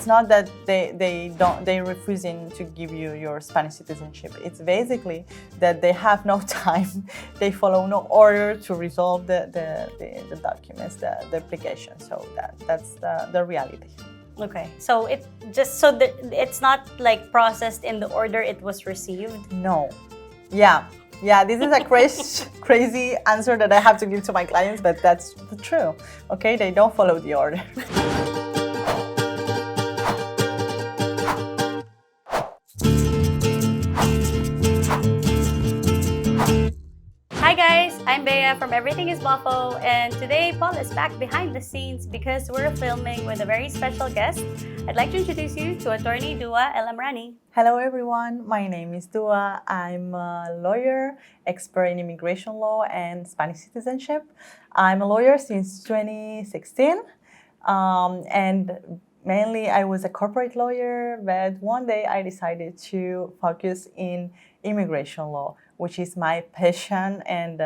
it's not that they're refusing to give you your Spanish citizenship. It's basically that they have no time, they follow no order to resolve the documents, the application. So that's the reality. Okay, so it's not like processed in the order it was received? No. Yeah, this is a crazy answer that I have to give to my clients, but that's true. Okay, they don't follow the order. Hi guys, I'm Bea from Everything is Boffo, and today Paul is back behind the scenes because we're filming with a very special guest. I'd like to introduce you to attorney Douaa El Amrani. Hello everyone, my name is Douaa. I'm a lawyer, expert in immigration law and Spanish citizenship. I'm a lawyer since 2016, and mainly I was a corporate lawyer, but one day I decided to focus in immigration law, which is my passion and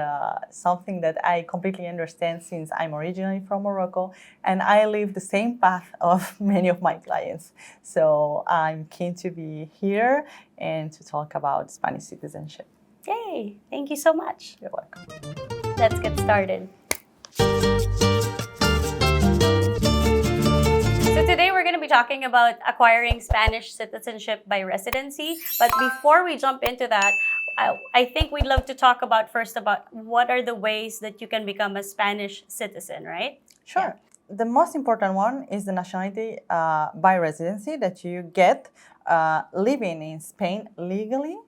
something that I completely understand since I'm originally from Morocco and I live the same path of many of my clients. So I'm keen to be here and to talk about Spanish citizenship. Yay! Thank you so much. You're welcome. Let's get started. So today we're going to be talking about acquiring Spanish citizenship by residency. But before we jump into that, I think we'd love to talk about what are the ways that you can become a Spanish citizen, right? Sure. Yeah. The most important one is the nationality by residency that you get living in Spain legally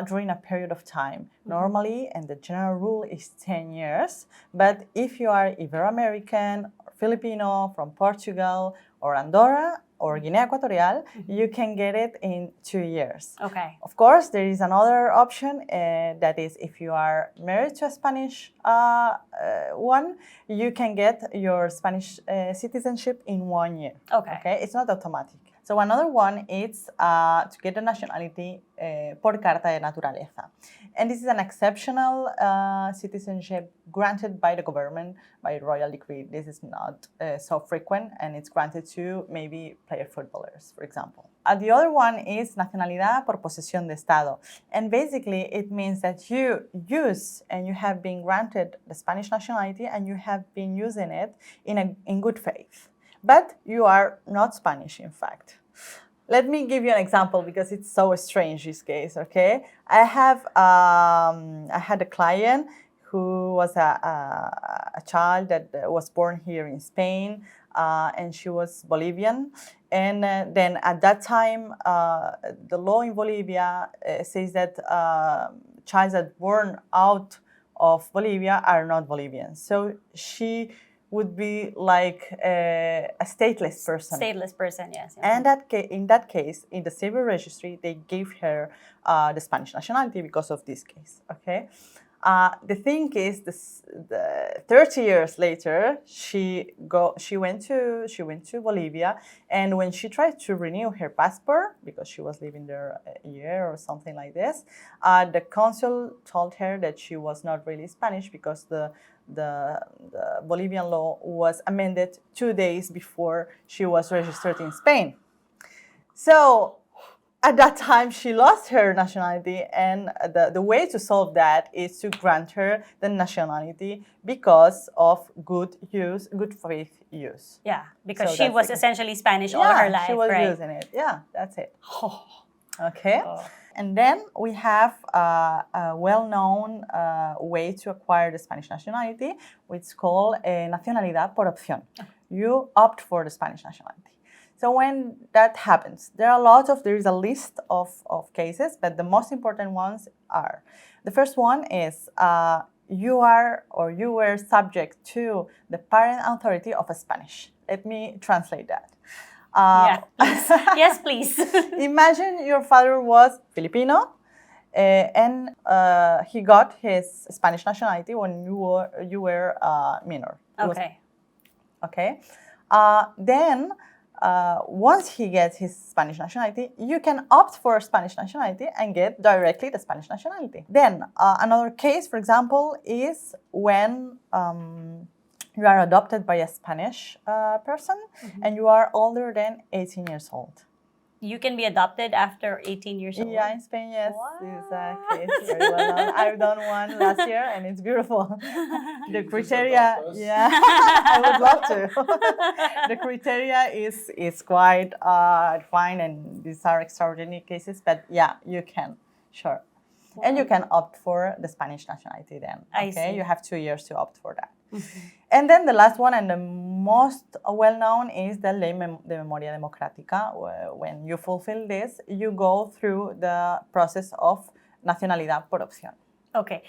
during a period of time. Normally, and the general rule is 10 years. But if you are Ibero-American, or Filipino, from Portugal, or Andorra, or Guinea Equatorial, you can get it in 2 years. Okay. Of course, there is another option, that is if you are married to a Spanish one, you can get your Spanish citizenship in 1 year. Okay, it's not automatic. So another one is to get the nationality por carta de naturaleza. And this is an exceptional citizenship granted by the government by royal decree. This is not so frequent, and it's granted to maybe player footballers, for example. The other one is nacionalidad por posesión de Estado. And basically, it means that you use and you have been granted the Spanish nationality and you have been using it in good faith. But you are not Spanish, in fact. Let me give you an example because it's so strange, this case, okay? I had a client who was a child that was born here in Spain, and she was Bolivian. And then at that time, the law in Bolivia says that children that born out of Bolivia are not Bolivian. So she would be like a stateless person. Stateless person, yes. And in that case, in the civil registry, they gave her the Spanish nationality because of this case, okay? The thing is, the 30 years later, she went to Bolivia, and when she tried to renew her passport, because she was living there a year or something like this, the consul told her that she was not really Spanish because the Bolivian law was amended 2 days before she was registered in Spain. So at that time, she lost her nationality, and the way to solve that is to grant her the nationality because of good faith use. Yeah, because she was essentially Spanish all her life, she was right? using it. Yeah, that's it. Okay. And then we have a well-known way to acquire the Spanish nationality, which is called nacionalidad por opción. You opt for the Spanish nationality. So when that happens, there is a list of cases, but the most important ones are, the first one is you were subject to the parent authority of a Spanish. Let me translate that. Yes, please. Imagine your father was Filipino, and he got his Spanish nationality when you were minor. Okay. Then once he gets his Spanish nationality, you can opt for Spanish nationality and get directly the Spanish nationality. Then another case, for example, is when you are adopted by a Spanish person, and you are older than 18 years old. You can be adopted after 18 years old? Yeah, in Spain, yes. What? Exactly. It's very well known. I've done one last year, and it's beautiful. The criteria, yeah, I would love to. The criteria is quite fine, and these are extraordinary cases, but yeah, you can, sure. Wow. And you can opt for the Spanish nationality then. Okay, I see. You have 2 years to opt for that. And then the last one and the most well-known is the Ley de Memoria Democrática. When you fulfill this, you go through the process of nacionalidad por opción. Okay.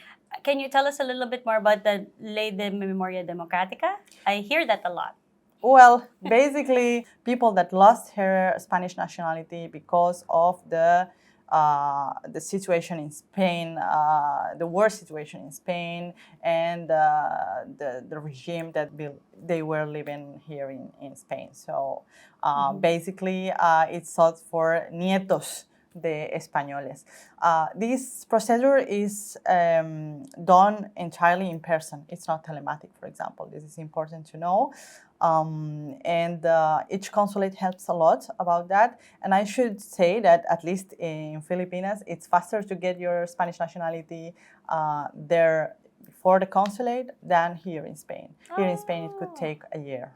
Can you tell us a little bit more about the Ley de Memoria Democrática? I hear that a lot. Well, basically, people that lost her Spanish nationality because of the situation in Spain, the war situation in Spain, and the regime that they were living here in Spain. So basically, it's sought for nietos de españoles. This procedure is done entirely in person. It's not telematic, for example. This is important to know. And each consulate helps a lot about that. And I should say that at least in Filipinas, it's faster to get your Spanish nationality there before the consulate than here in Spain. Here in Spain, it could take a year.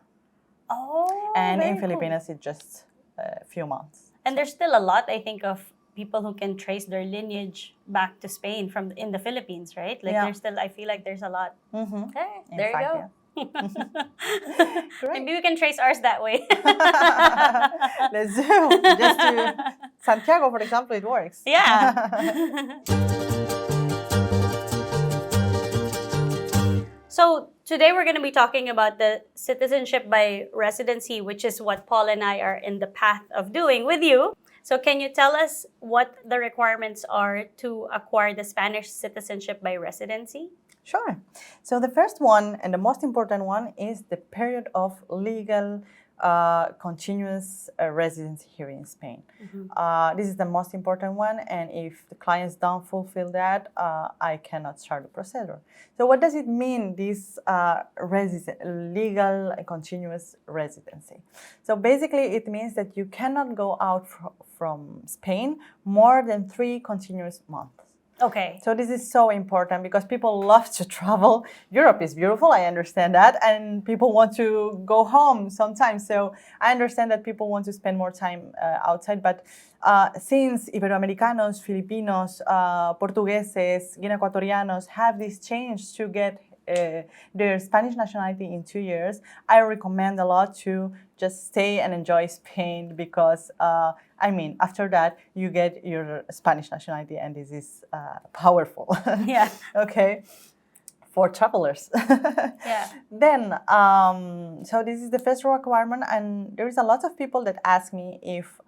Oh, and in Filipinas, it's just a few months. And there's still a lot, I think, of people who can trace their lineage back to Spain from in the Philippines, right? Like there's still, I feel like there's a lot. Mm-hmm. Hey, there you go. Yeah. Maybe we can trace ours that way. Let's do. Just to Santiago, for example, it works. Yeah. So today we're going to be talking about the citizenship by residency, which is what Paul and I are in the path of doing with you. So can you tell us what the requirements are to acquire the Spanish citizenship by residency? Sure. So the first one and the most important one is the period of legal continuous residency here in Spain. Mm-hmm. This is the most important one, and if the clients don't fulfill that, I cannot start the procedure. So what does it mean, this legal continuous residency? So basically it means that you cannot go out from Spain more than 3 continuous months. Okay. So this is so important because people love to travel. Europe is beautiful, I understand that, and people want to go home sometimes. So I understand that people want to spend more time outside, but since Iberoamericanos, Filipinos, Portugueses, Guinea Ecuatorianos have this change to get their Spanish nationality in 2 years, I recommend a lot to just stay and enjoy Spain because, after that, you get your Spanish nationality, and this is powerful. Yeah. Okay. For travelers. Yeah. Then, so this is the first requirement, and there is a lot of people that ask me if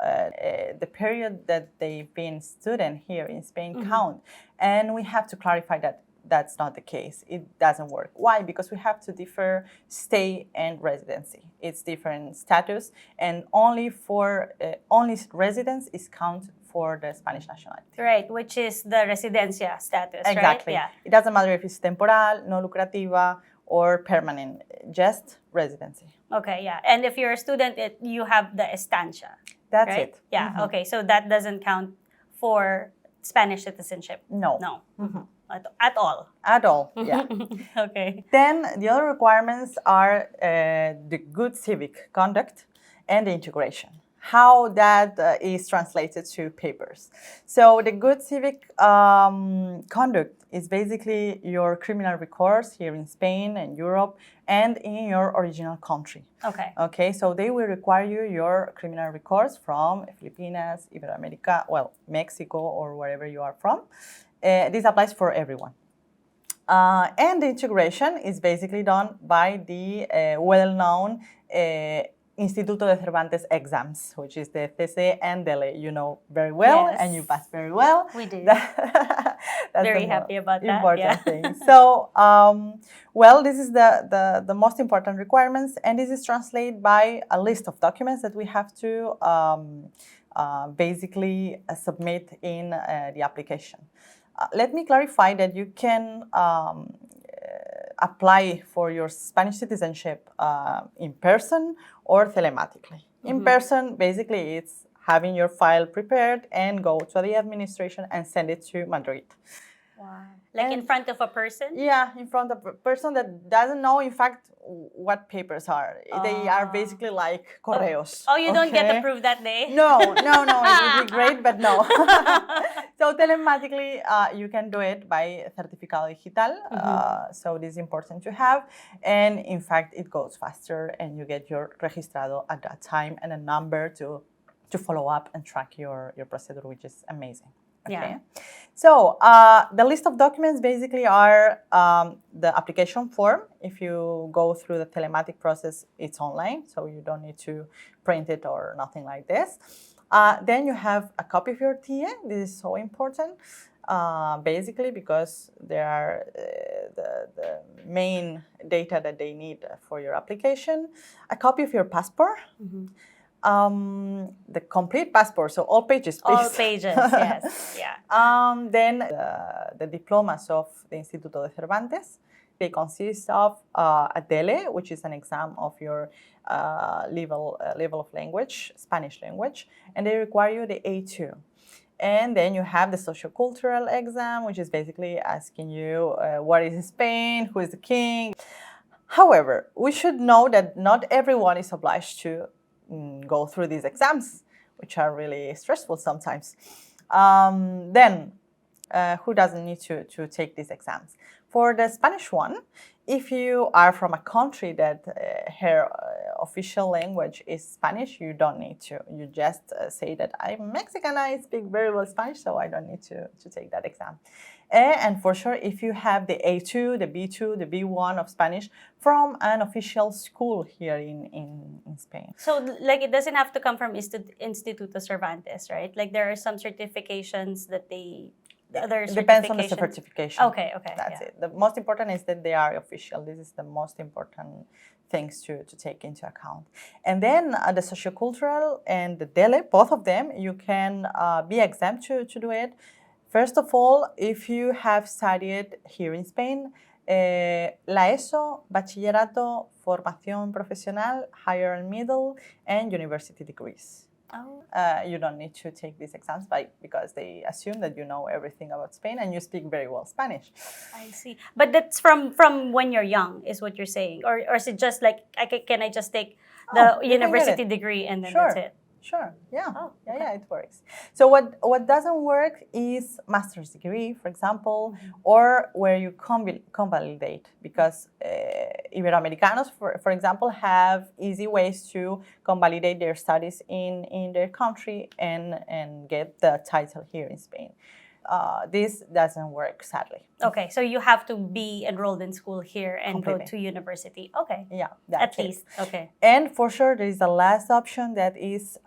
the period that they've been student here in Spain count, and we have to clarify that that's not the case. It doesn't work. Why? Because we have to differ stay and residency. It's different status, and only residence is count for the Spanish nationality. Right, which is the residencia status, exactly. Right? Yeah. It doesn't matter if it's temporal, no lucrativa, or permanent, just residency. Okay, yeah. And if you're a student, you have the estancia. That's right? it. Yeah, okay. So that doesn't count for Spanish citizenship? No. No. At all? At all, yeah. Okay. Then the other requirements are the good civic conduct and the integration. How that is translated to papers. So the good civic conduct is basically your criminal recourse here in Spain and Europe and in your original country. Okay. Okay, so they will require your criminal recourse from Filipinas, Iberoamerica, Mexico, or wherever you are from. This applies for everyone. And the integration is basically done by the well-known Instituto de Cervantes exams, which is the CC and DELE. You know very well, yes. And you passed very well. We do. That's very happy about that. Important thing. So, this is the most important requirements, and this is translated by a list of documents that we have to basically submit in the application. Let me clarify that you can apply for your Spanish citizenship in person or telematically. In person, basically, it's having your file prepared and go to the administration and send it to Madrid. Wow. Like in front of a person? Yeah, in front of a person that doesn't know, in fact, what papers are. They are basically like correos. Oh, you don't get approved that day? No, it would be great, but no. So telematically, you can do it by certificado digital. So this is important to have. And in fact, it goes faster and you get your registrado at that time and a number to follow up and track your procedure, which is amazing. Okay. Yeah. So the list of documents basically are the application form. If you go through the telematic process, it's online, so you don't need to print it or nothing like this. Then you have a copy of your TIE. This is so important, basically because there are the main data that they need for your application. A copy of your passport. The complete passport, so all pages, please. All pages, yes, yeah. Then the diplomas of the Instituto de Cervantes. They consist of a DELE, which is an exam of your level of language, Spanish language, and they require you the A2. And then you have the sociocultural exam, which is basically asking you what is Spain, who is the king. However, we should know that not everyone is obliged to go through these exams, which are really stressful sometimes. Then, who doesn't need to take these exams? For the Spanish one, if you are from a country that her official language is Spanish, you don't need to. You just say that I'm Mexican, I speak very well Spanish, so I don't need to take that exam. And for sure, if you have the A2, the B2, the B1 of Spanish from an official school here in Spain. So, like, it doesn't have to come from Instituto Cervantes, right? Like, there are some certifications that they... Depends on the certification. Okay. That's it. The most important is that they are official. This is the most important things to take into account. And then the sociocultural and the DELE, both of them, you can be exempt to do it. First of all, if you have studied here in Spain, la ESO, Bachillerato, Formación Profesional, Higher and Middle, and University degrees. Oh. You don't need to take these exams because they assume that you know everything about Spain and you speak very well Spanish. I see. But that's from when you're young, is what you're saying? Or is it just like, can I just take the university degree and then that's it? Sure, yeah. Oh, okay. Yeah, it works. So what doesn't work is master's degree, for example, or where you convalidate, because Iberoamericanos, for example, have easy ways to convalidate their studies in their country and get the title here in Spain. This doesn't work, sadly. Okay, so you have to be enrolled in school here and go to university. Okay. Yeah, at least. Okay. And for sure, there is the last option that is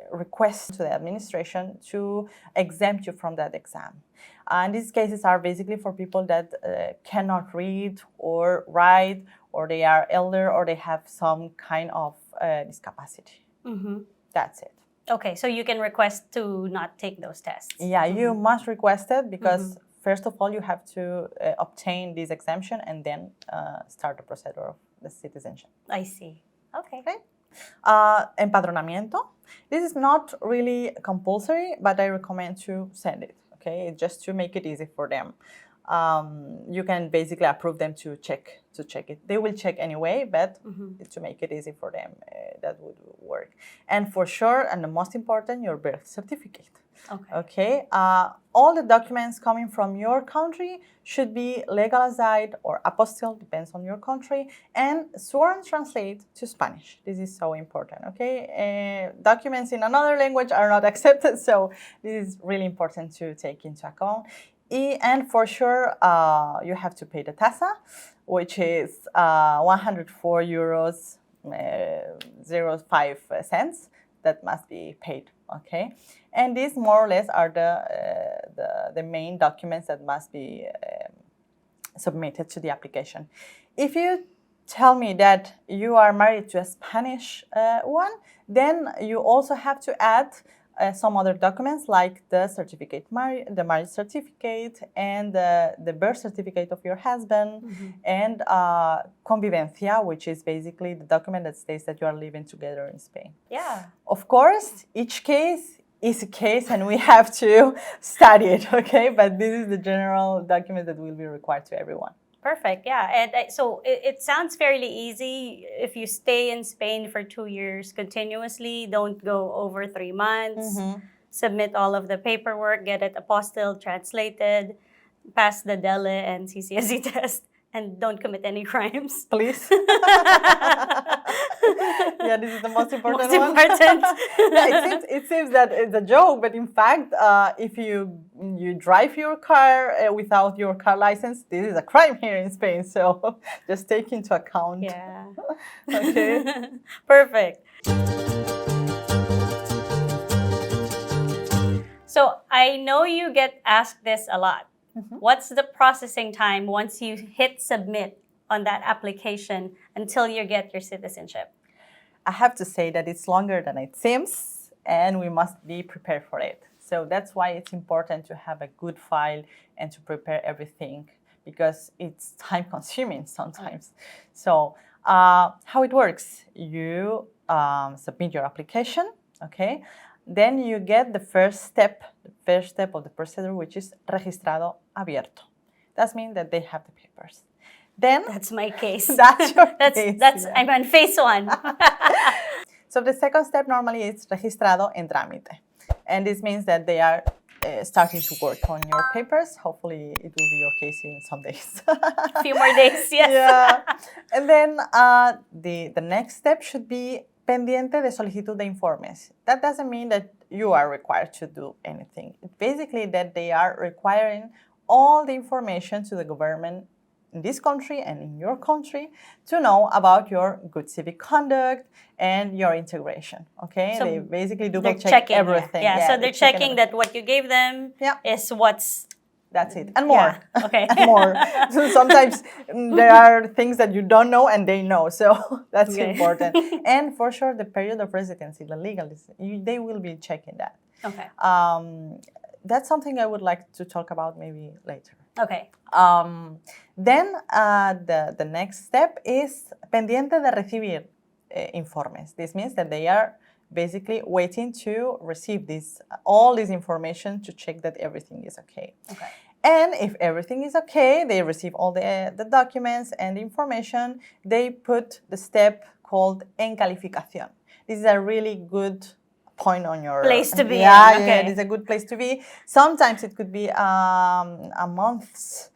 request to the administration to exempt you from that exam. And these cases are basically for people that cannot read or write, or they are elder, or they have some kind of discapacity. That's it. Okay, so you can request to not take those tests. Yeah, you must request it because first of all, you have to obtain this exemption and then start the procedure of the citizenship. I see. Okay. Empadronamiento. This is not really compulsory, but I recommend to send it. Okay, just to make it easy for them. You can basically approve them to check it. They will check anyway, but to make it easy for them, that would work. And for sure, and the most important, your birth certificate. Okay. All the documents coming from your country should be legalized or apostille, depends on your country, and sworn translate to Spanish. This is so important. Okay. Documents in another language are not accepted, so this is really important to take into account. And for sure, you have to pay the tasa, which is 104 euros, 0.5 cents. That must be paid, okay? And these more or less are the main documents that must be submitted to the application. If you tell me that you are married to a Spanish one, then you also have to add some other documents like the the marriage certificate, and the birth certificate of your husband, and convivencia, which is basically the document that states that you are living together in Spain. Yeah. Of course, each case is a case and we have to study it, okay? But this is the general document that will be required to everyone. Perfect. Yeah. And so it sounds fairly easy. If you stay in Spain for 2 years continuously, don't go over 3 months, submit all of the paperwork, get it apostilled, translated, pass the DELE and CCSE test, and don't commit any crimes. Please. Yeah, this is the most important Most one. important. Yeah, it seems that it's a joke, but in fact, if you drive your car without your car license, this is a crime here in Spain. So just take into account. Yeah. Okay. Perfect. So I know you get asked this a lot. What's the processing time once you hit submit on that application until you get your citizenship? I have to say that it's longer than it seems, and we must be prepared for it. So that's why it's important to have a good file and to prepare everything, because it's time consuming sometimes. So how it works, you submit your application, okay? Then you get the first step of the procedure, which is registrado abierto. That means that they have the papers. Then that's my case. That's your case. Yeah. I'm on phase 1. So the second step normally is registrado en trámite. And this means that they are starting to work on your papers. Hopefully it will be your case in some days. A few more days, yes. Yeah. And then the next step should be pendiente de solicitud de informes. That doesn't mean that you are required to do anything. It's basically that they are requiring all the information to the government in this country and in your country to know about your good civic conduct and your integration, okay? So they basically double check everything. Yeah, so they're checking that what you gave them is what's... That's it, and more. Yeah. Okay. And more. So sometimes there are things that you don't know and they know, so that's important. And for sure, the period of residency, the legal, they will be checking that. Okay. That's something I would like to talk about maybe later. Okay. Then the next step is pendiente de recibir informes. This means that they are basically waiting to receive all this information to check that everything is okay. Okay. And if everything is okay, they receive all the documents and the information, they put the step called en calificación. This is a really good point on your... place to be. Yeah, okay. Yeah, it is a good place to be. Sometimes it could be a month,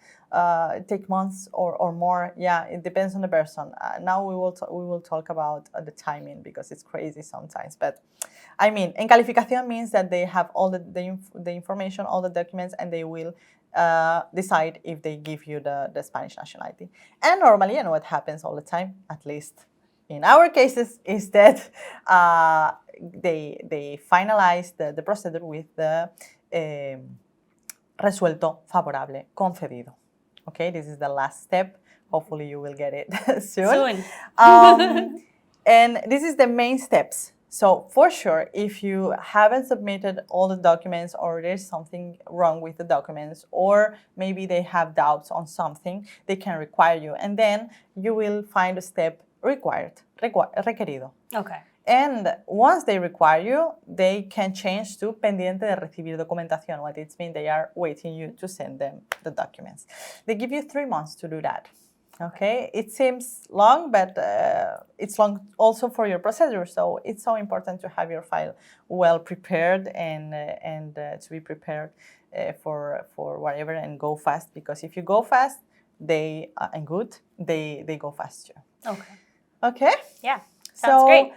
take months or more. Yeah, it depends on the person. Now we will talk about the timing because it's crazy sometimes. But I mean, en calificación means that they have all the information, all the documents, and they will decide if they give you the Spanish nationality. And normally, and what happens all the time, at least in our cases, is that they finalize the procedure with the resuelto favorable concedido. Okay, this is the last step. Hopefully you will get it soon. And this is the main steps. So for sure, if you haven't submitted all the documents or there's something wrong with the documents or maybe they have doubts on something, they can require you. And then you will find a step requerido. Okay. And once they require you, they can change to pendiente de recibir documentación. What it means they are waiting you to send them the documents. They give you 3 months to do that. Okay, it seems long, but it's long also for your procedure. So it's so important to have your file well prepared and to be prepared for whatever and go fast. Because if you go fast, they go fast too. Okay. Okay. Yeah. Sounds great.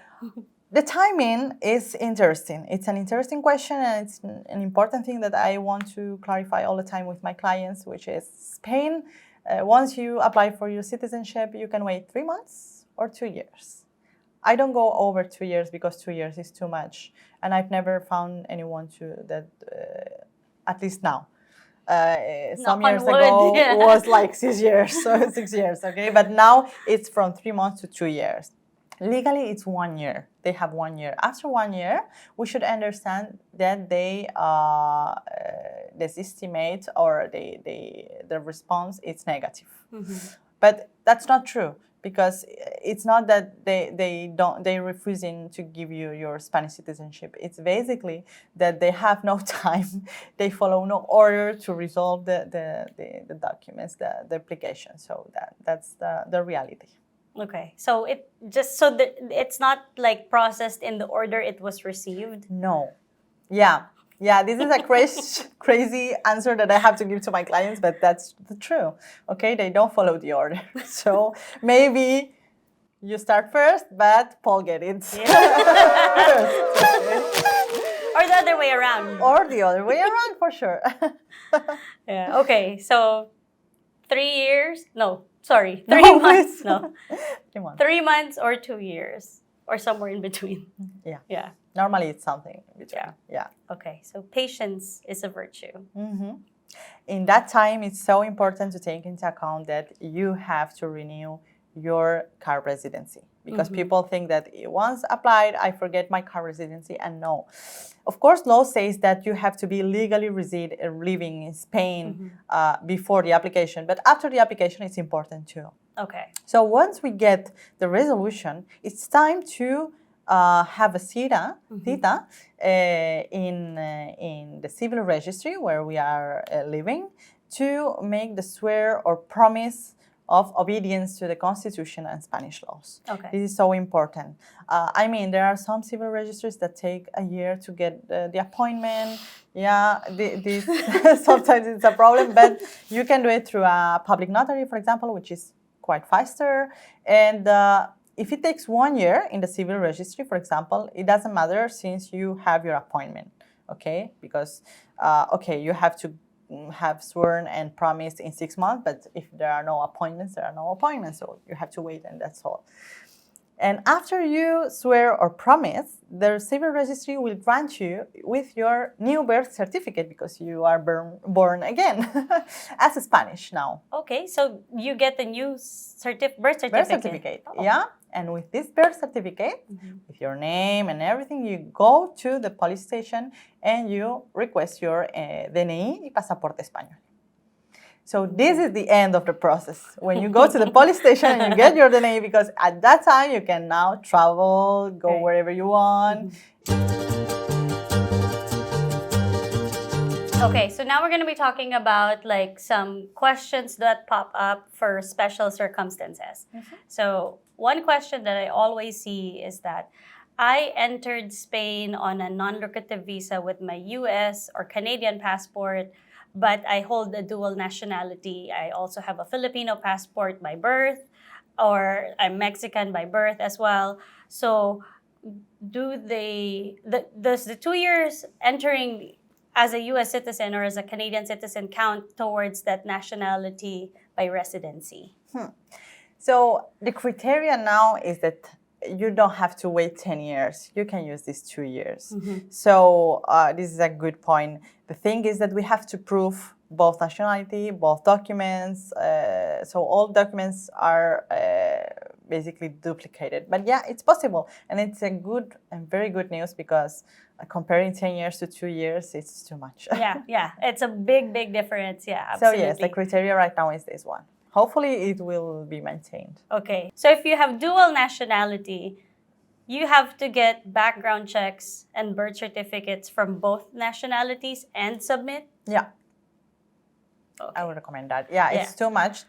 The timing is interesting. It's an interesting question, and it's an important thing that I want to clarify all the time with my clients, which is Spain. Once you apply for your citizenship, you can wait 3 months or 2 years. I don't go over 2 years because 2 years is too much, and I've never found anyone at least now. Some years ago was like 6 years, so 6 years, okay? But now it's from 3 months to 2 years. Legally, it's 1 year. they have 1 year. After 1 year, we should understand that they estimate or the response is negative. But that's not true, because it's not that they're refusing to give you your Spanish citizenship. It's basically that they have no time, they follow no order to resolve the documents, the application. So that's the reality. Okay, so it's not like processed in the order it was received? No. Yeah, this is a crazy answer that I have to give to my clients, but that's the truth. Okay, they don't follow the order. So maybe you start first, but Paul get it first. Or the other way around. Or the other way around, for sure. Yeah. Okay, so 3 years? No, sorry, 3 months. No, 3 months. 3 months or 2 years, or somewhere in between. Yeah. Normally, it's something in between. Yeah. Okay, so patience is a virtue. In that time, it's so important to take into account that you have to renew your car residency, because people think that once applied, I forget my car residency, and no. Of course, law says that you have to be legally living in Spain before the application, but after the application, it's important too. Okay. So once we get the resolution, it's time to have a cita in the civil registry where we are living, to make the swear or promise of obedience to the Constitution and Spanish laws. Okay. This is so important. I mean, there are some civil registries that take a year to get the appointment. Yeah, this sometimes it's a problem, but you can do it through a public notary, for example, which is quite faster. And if it takes 1 year in the civil registry, for example, it doesn't matter since you have your appointment, okay? Because, you have to have sworn and promised in 6 months, but if there are no appointments, there are no appointments, so you have to wait, and that's all. And after you swear or promise, the civil registry will grant you with your new birth certificate, because you are born again as a Spanish now. Okay, so you get the new birth certificate. Birth certificate, yeah. And with this birth certificate, with your name and everything, you go to the police station and you request your DNI y pasaporte español. So this is the end of the process. When you go to the police station and you get your DNI, because at that time you can now travel, go wherever you want. Okay, so now we're going to be talking about like some questions that pop up for special circumstances. So one question that I always see is that I entered Spain on a non-lucrative visa with my US or Canadian passport, but I hold a dual nationality. I also have a Filipino passport by birth, or I'm Mexican by birth as well. So does the 2 years entering as a US citizen or as a Canadian citizen count towards that nationality by residency? So the criteria now is that you don't have to wait 10 years. You can use these 2 years. So this is a good point. The thing is that we have to prove both nationality, both documents. So all documents are basically duplicated. But yeah, it's possible. And it's a good and very good news, because comparing 10 years to 2 years, it's too much. Yeah. It's a big difference. Yeah, absolutely. So yes, the criteria right now is this one. Hopefully it will be maintained. Okay. So if you have dual nationality, you have to get background checks and birth certificates from both nationalities and submit? Yeah. Okay. I would recommend that. Yeah, it's too much.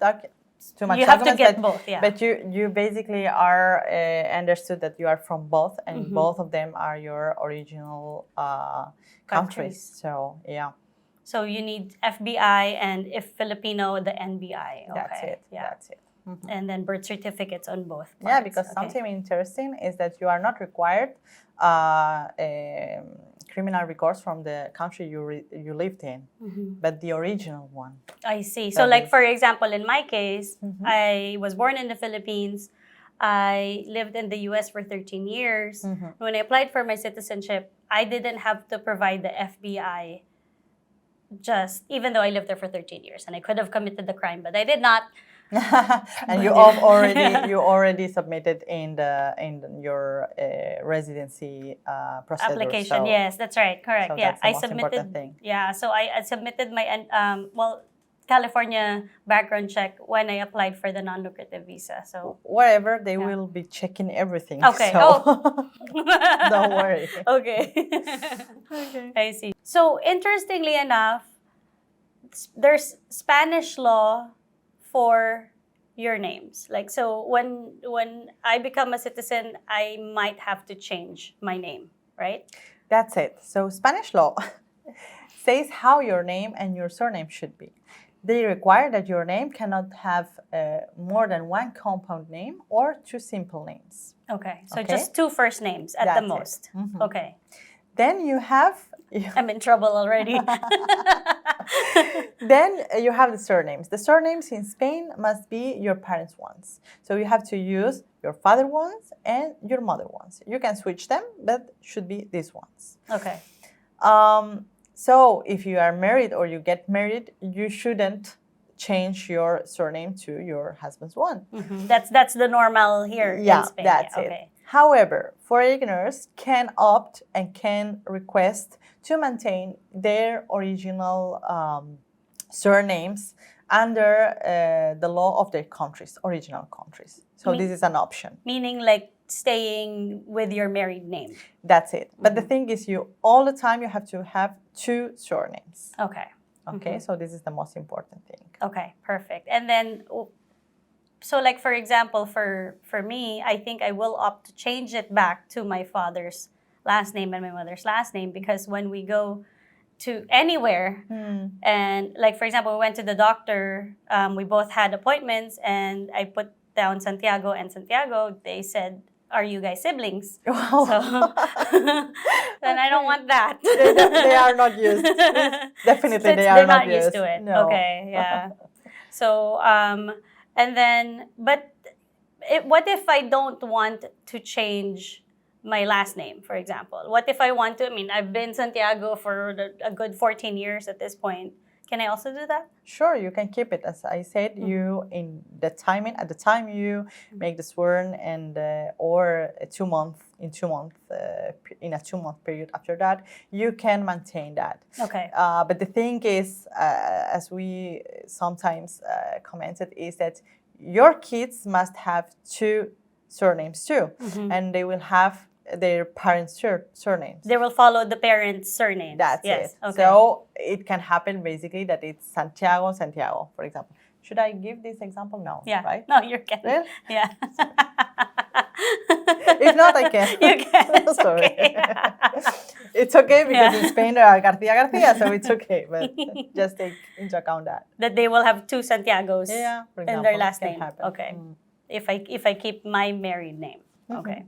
It's too much. You have to get both, yeah. But you basically are understood that you are from both, and both of them are your original countries. So yeah. So you need FBI, and if Filipino, the NBI. Okay. That's it. Yeah. That's it. And then birth certificates on both parts. Yeah, because something interesting is that you are not required criminal records from the country you lived in, but the original one. I see. So like, for example, in my case, I was born in the Philippines. I lived in the US for 13 years. When I applied for my citizenship, I didn't have to provide the FBI, even though I lived there for 13 years, and I could have committed the crime, but I did not. And you already submitted in your residency procedure. Application. Yes, that's right. Correct. So yeah, that's the most important thing. Yeah, so I submitted my California background check when I applied for the non-lucrative visa. So wherever they will be checking everything. Okay. So don't worry. Okay. Okay. I see. So interestingly enough, there's Spanish law for your names. Like, so when I become a citizen, I might have to change my name, right? That's it. So Spanish law says how your name and your surname should be. They require that your name cannot have more than one compound name or two simple names. Okay, so just two first names at the most. Mm-hmm. Okay. Then you have... I'm in trouble already. Then you have the surnames. The surnames in Spain must be your parents' ones. So you have to use your father ones and your mother ones. You can switch them, but should be these ones. Okay. So if you are married or you get married, you shouldn't change your surname to your husband's one. Mm-hmm. That's the normal here in Spain. That's it. Okay. However, foreigners can opt and can request to maintain their original surnames under the law of their countries, original countries. So this is an option. Meaning like staying with your married name. That's it. But the thing is, all the time you have to have two surnames. Okay. Okay, so this is the most important thing. Okay, perfect. And then, so like for example, for me, I think I will opt to change it back to my father's last name and my mother's last name, because when we go to anywhere, and like for example, we went to the doctor, we both had appointments, and I put down Santiago and Santiago, they said, are you guys siblings? Wow. So, then I don't want that. They are not used. Definitely, they are not used to it. No. Okay, yeah. So, and then, but what if I don't want to change my last name, for example? What if I want to, I've been Santiago for a good 14 years at this point. Can I also do that? Sure, you can keep it. As I said, you at the time you make the sworn, and or in a 2-month period after that, you can maintain that. Okay. But the thing is, as we sometimes commented, is that your kids must have two surnames too, and they will have their parents' surnames. They will follow the parents' surnames. That's it. Okay. So it can happen basically that it's Santiago, for example. Should I give this example? No. Yeah. Right? No, you're kidding. Really? Yeah. If not, I can. You can. Sorry. Okay. It's okay because in Spain there are Garcia, so it's okay. But just take into account that they will have two Santiagos for example, in their last name. Happen. Okay. If I keep my married name. Okay.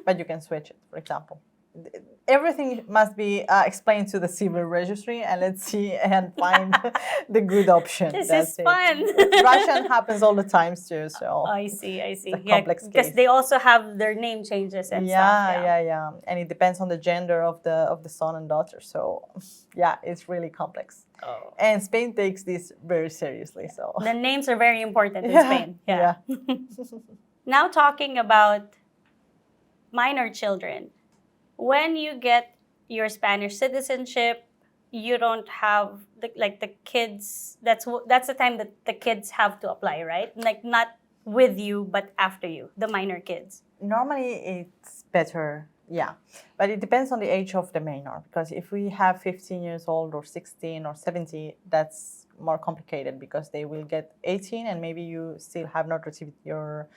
But you can switch it, for example. Everything must be explained to the civil registry, and let's see and find the good option. This is fun. Russian happens all the time too, so I see. it's a complex because case. they also have their name changes and stuff. Yeah. And it depends on the gender of the son and daughter. So yeah, it's really complex. Oh. And Spain takes this very seriously. So the names are very important in Spain. Yeah. Now talking about minor children. When you get your Spanish citizenship, you don't have the kids. That's the time that the kids have to apply, right? Like not with you, but after you, the minor kids. Normally, it's better, but it depends on the age of the minor. Because if we have 15 years old or 16 or 17, that's more complicated because they will get 18 and maybe you still have not received your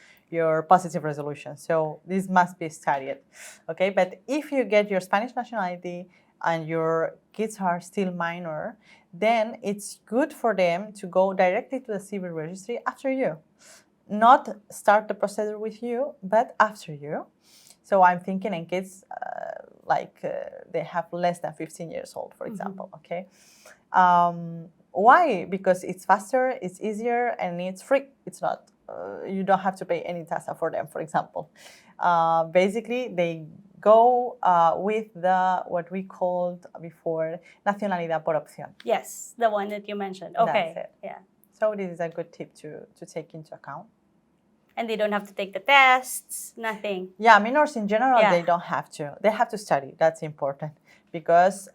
positive resolution. So this must be studied, okay? But if you get your Spanish nationality and your kids are still minor, then it's good for them to go directly to the civil registry after you. Not start the procedure with you, but after you. So I'm thinking in kids they have less than 15 years old, for example, okay? Why? Because it's faster, it's easier, and it's free. It's not, you don't have to pay any tasa for them, for example. Basically, they go with what we called before, nacionalidad por opción. Yes, the one that you mentioned. Okay. That's it. Yeah. So this is a good tip to take into account. And they don't have to take the tests, nothing. Yeah, minors in general, they don't have to. They have to study. That's important. Because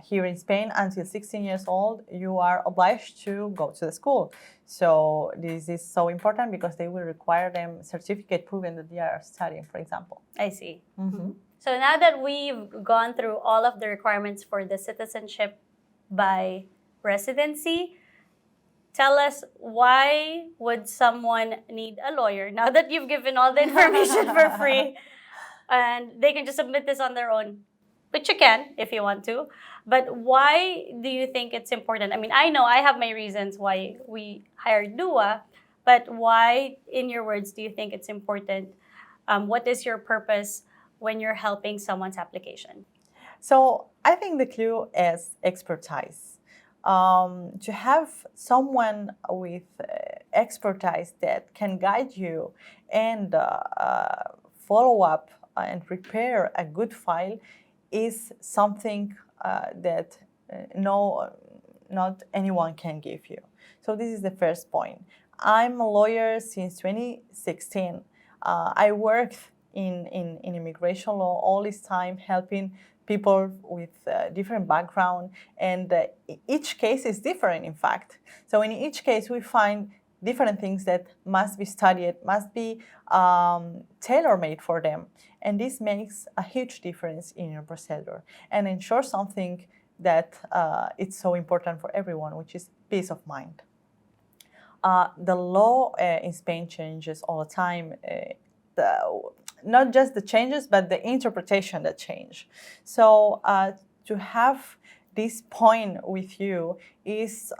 here in Spain, until 16 years old, you are obliged to go to the school. So this is so important because they will require them certificate proving that they are studying, for example. I see. Mm-hmm. So now that we've gone through all of the requirements for the citizenship by residency, tell us, why would someone need a lawyer now that you've given all the information for free and they can just submit this on their own? Which you can if you want to. But why do you think it's important? I mean, I know I have my reasons why we hired Douaa, but why, in your words, do you think it's important? What is your purpose when you're helping someone's application? So I think the clue is expertise. To have someone with expertise that can guide you and follow up and prepare a good file is something that not anyone can give you. So this is the first point. I'm a lawyer since 2016. I worked in immigration law all this time, helping people with different background, and each case is different, in fact. So in each case, we find different things that must be studied, must be tailor-made for them. And this makes a huge difference in your procedure and ensures something that it's so important for everyone, which is peace of mind. The law in Spain changes all the time. Not just the changes, but the interpretation that change. So to have this point with you is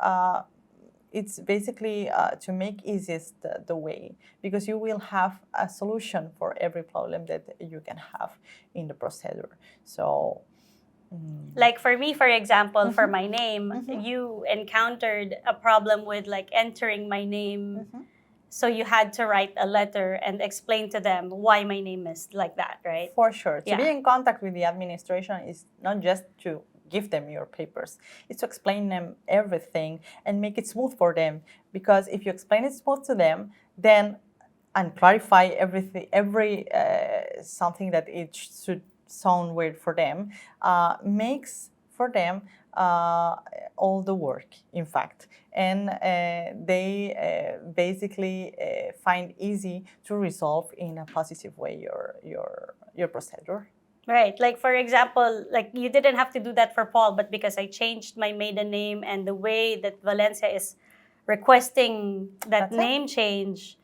it's basically to make easiest the way, because you will have a solution for every problem that you can have in the procedure. So like for me, for example, for my name, you encountered a problem with like entering my name. So you had to write a letter and explain to them why my name is like that, right? For sure. To be in contact with the administration is not just to give them your papers. It's to explain them everything and make it smooth for them. Because if you explain it smooth to them, then and clarify everything, something that it should sound weird for them, makes for them all the work, in fact. And they basically find easy to resolve in a positive way your procedure. Right. Like, for example, like you didn't have to do that for Paul, but because I changed my maiden name and the way that Valencia is requesting that name change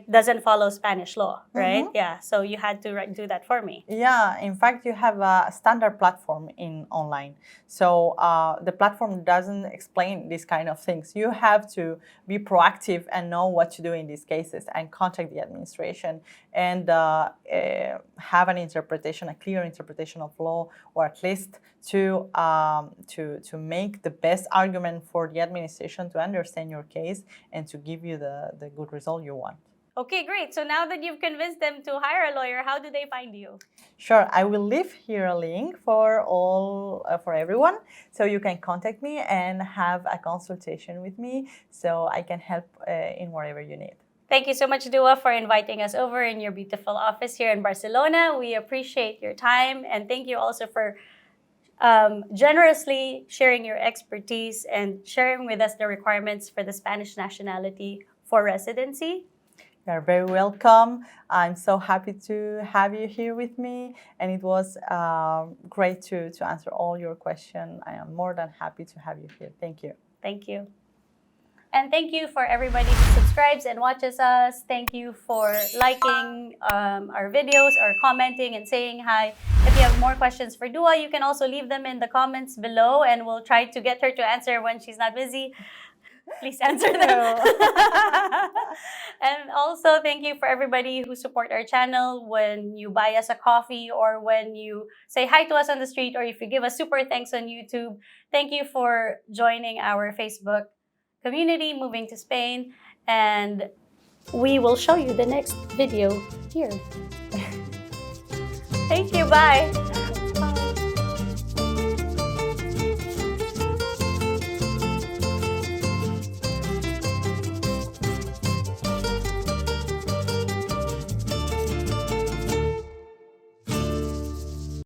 doesn't follow Spanish law, right? Yeah. So you had to do that for me. Yeah. In fact, you have a standard platform in online. So the platform doesn't explain these kind of things. You have to be proactive and know what to do in these cases and contact the administration and have an interpretation, a clear interpretation of law, or at least to make the best argument for the administration to understand your case and to give you the good result you want. Okay, great. So now that you've convinced them to hire a lawyer, how do they find you? Sure, I will leave here a link for everyone, so you can contact me and have a consultation with me, so I can help in whatever you need. Thank you so much, Douaa, for inviting us over in your beautiful office here in Barcelona. We appreciate your time, and thank you also for generously sharing your expertise and sharing with us the requirements for the Spanish nationality for residency. You're very welcome. I'm so happy to have you here with me, and it was great to answer all your questions. I am more than happy to have you here. Thank you. Thank you. And thank you for everybody who subscribes and watches us. Thank you for liking our videos or commenting and saying hi. If you have more questions for Douaa, you can also leave them in the comments below, and we'll try to get her to answer when she's not busy. Please answer them. And also, thank you for everybody who support our channel when you buy us a coffee or when you say hi to us on the street, or if you give us super thanks on YouTube. Thank you for joining our Facebook community, Moving to Spain, and we will show you the next video here. Thank you. Bye.